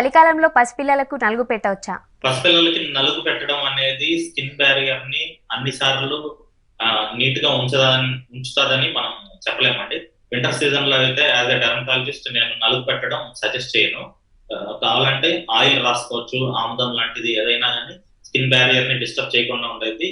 చలికాలంలో పసిపిల్లలకు నలుగు పెట్టవచ్చా? పసిపిల్లలకి నలుగు పెట్టడం అనేది స్కిన్ బ్యారియర్ ని అన్ని సార్లు నీట్ గా ఉంచుతాదని మనం చెప్పలేమండి. వింటర్ సీజన్ లో అయితే యాజ్ ఎ డెర్మటాలజిస్ట్ నేను నలుగు పెట్టడం సజెస్ట్ చేయను. కావాలంటే ఆయిల్ రాసుకోవచ్చు, ఆముదం లాంటిది ఏదైనా కానీ స్కిన్ బ్యారియర్ ని డిస్టర్బ్ చేయకుండా ఉండేది.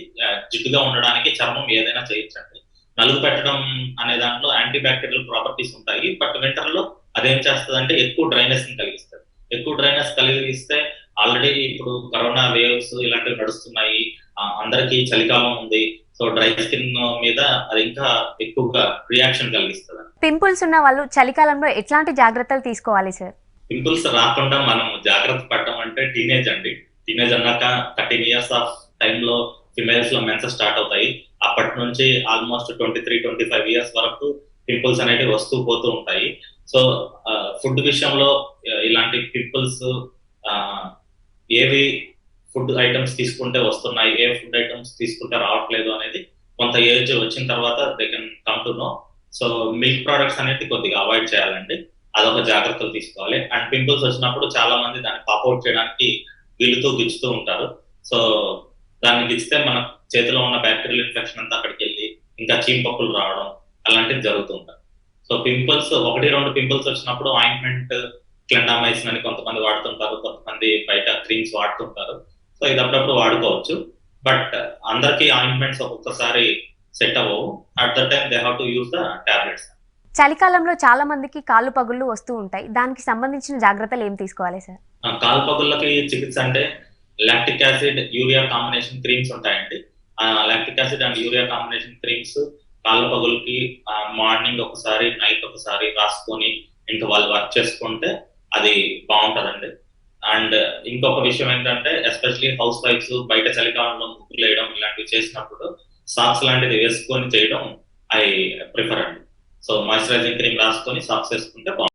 జిడ్డుగా ఉండడానికి చర్మం ఏదైనా చేయొచ్చండి. నలుగు పెట్టడం అనే దాంట్లో యాంటీ బ్యాక్టీరియల్ ప్రాపర్టీస్ ఉంటాయి. బట్ వింటర్ లో అదేం చేస్తుందంటే ఎక్కువ డ్రైనెస్ ని కలిగిస్తుంది. ఎక్కువ డ్రైనెస్ కలిగిస్తే ఆల్రెడీ ఇప్పుడు కరోనా వేవ్స్ ఇలాంటివి నడుస్తున్నాయి. అందరికీ చలికాలం ఉంది. సో డ్రై స్కిన్ మీద అది ఇంకా ఎక్కువగా రియాక్షన్ కలిగిస్తుంది. పింపుల్స్ ఉన్న వాళ్ళు చలికాలంలో ఎట్లాంటి జాగ్రత్తలు తీసుకోవాలి సార్? పింపుల్స్ రాకుండా మనం జాగ్రత్త పడడం అంటే టీనేజ్ అండి. టీనేజ్ అన్నాక 13 ఇయర్స్ ఆఫ్ టైంలో ఫిమేల్స్ లో మెన్స్ స్టార్ట్ అవుతాయి. అప్పటి నుంచి ఆల్మోస్ట్ 23-25 ఇయర్స్ వరకు పింపుల్స్ అనేవి వస్తూ పోతూ ఉంటాయి. సో ఫుడ్ విషయంలో ఇలాంటి పింపుల్స్ ఏవి ఫుడ్ ఐటమ్స్ తీసుకుంటే వస్తున్నాయి, ఏ ఫుడ్ ఐటమ్స్ తీసుకుంటే రావట్లేదు అనేది కొంత ఏజ్ వచ్చిన తర్వాత they can come to know. So milk products అనేది కొద్దిగా అవాయిడ్ చేయాలండి. అదొక జాగ్రత్తలు తీసుకోవాలి. అండ్ పింపుల్స్ వచ్చినప్పుడు చాలా మంది దాన్ని పాపౌట్ చేయడానికి గిల్లుతూ గిచ్చుతూ ఉంటారు. సో దాన్ని గిచ్చితే మన చేతిలో ఉన్న బ్యాక్టీరియల్ ఇన్ఫెక్షన్ అంతా అక్కడికి వెళ్ళి ఇంకా చీమపక్కులు రావడం అలాంటివి జరుగుతూ ఉంటాయి. సో పింపుల్స్ 1-2 పింపుల్స్ వచ్చినప్పుడు ఆయింట్మెంట్, క్లెండామైసిన్ అని కొంతమంది వాడుతుంటారు, కొంతమంది బయట క్రీమ్స్ వాడుతుంటారు. సో ఇది అప్పుడప్పుడు వాడుకోవచ్చు. బట్ అందరికీ ఆయింట్మెంట్స్ ఒక్కొక్కసారి సెట్ అవ్వవు. At the time they have to use the tablets. చలికాలంలో చాలా మందికి కాళ్ళు పగుళ్ళు వస్తూ ఉంటాయి. దానికి సంబంధించిన జాగ్రత్తలు ఏం తీసుకోవాలి సార్? కాలు పగుళ్ళకి చికిత్స అంటే lactic acid, urea combination creams ఉంటాయండి. Lactic acid and urea combination creams కాళ్ళ పగులకి మార్నింగ్ ఒకసారి, నైట్ ఒకసారి రాసుకొని ఇంకా వాళ్ళు వర్క్ చేసుకుంటే అది బాగుంటదండి. అండ్ ఇంకొక విషయం ఏంటంటే ఎస్పెషలీ హౌస్ వైఫ్స్ బయట చలికాలంలో ముగ్గులు వేయడం ఇలాంటివి చేసినప్పుడు సాక్స్ లాంటిది వేసుకొని చేయడం ఐ ప్రిఫర్ అండి. సో మాయిశ్చరైజింగ్ క్రీమ్ రాసుకొని సాక్స్ వేసుకుంటే బాగుంటుంది.